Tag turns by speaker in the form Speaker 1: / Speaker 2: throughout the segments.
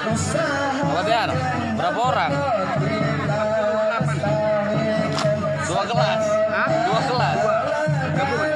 Speaker 1: Apa Tiar? Berapa orang? 2 kelas.
Speaker 2: Hah?
Speaker 1: 2 kelas.
Speaker 2: Gabungan.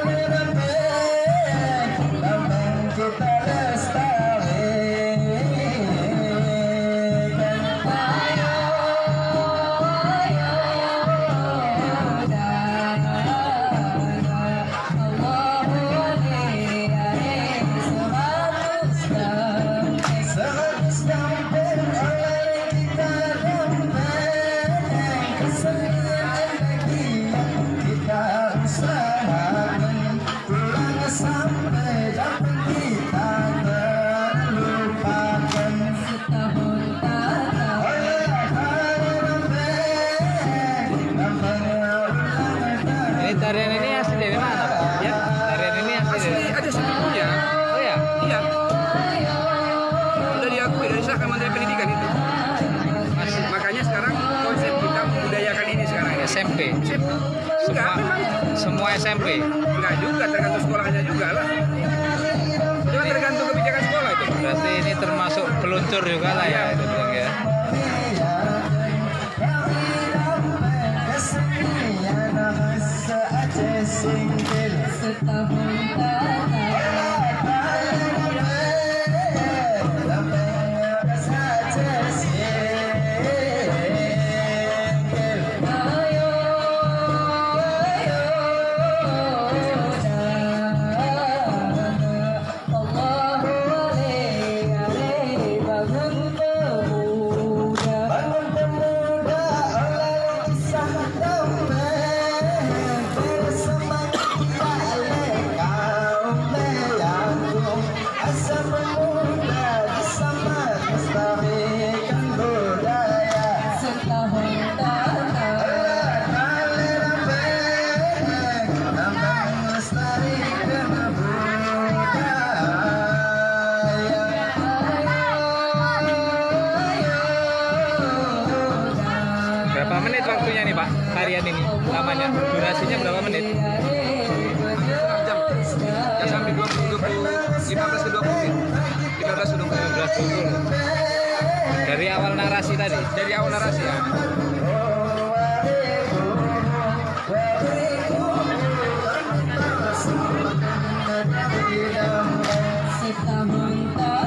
Speaker 1: Ini tarian ini asli dari mana, Pak?
Speaker 2: Ya.
Speaker 1: Tarian ini asli
Speaker 2: Asli
Speaker 1: dari.
Speaker 2: ada sepupunya.
Speaker 1: Oh ya.
Speaker 2: Iya. Sudah diakui dan disahkan Menteri Pendidikan itu.
Speaker 1: Masih
Speaker 2: Makanya sekarang konsep kita membudayakan ini sekarang.
Speaker 1: SMP.
Speaker 2: Enggak, memang
Speaker 1: Semua SMP.
Speaker 2: enggak juga, tergantung sekolahnya juga lah. Itu kan tergantung kebijakan sekolah itu.
Speaker 1: Berarti ini termasuk peluncur juga lah ya, itu bilang ya. Berapa menit waktunya nih Pak, tarian ini? Lamanya, durasinya berapa menit?
Speaker 2: Setengah jam. Ya sampai 15 ke 20 menit. 15 ke 20.
Speaker 1: 15 dulu. Dari awal narasi tadi.
Speaker 2: Dari awal narasi ya.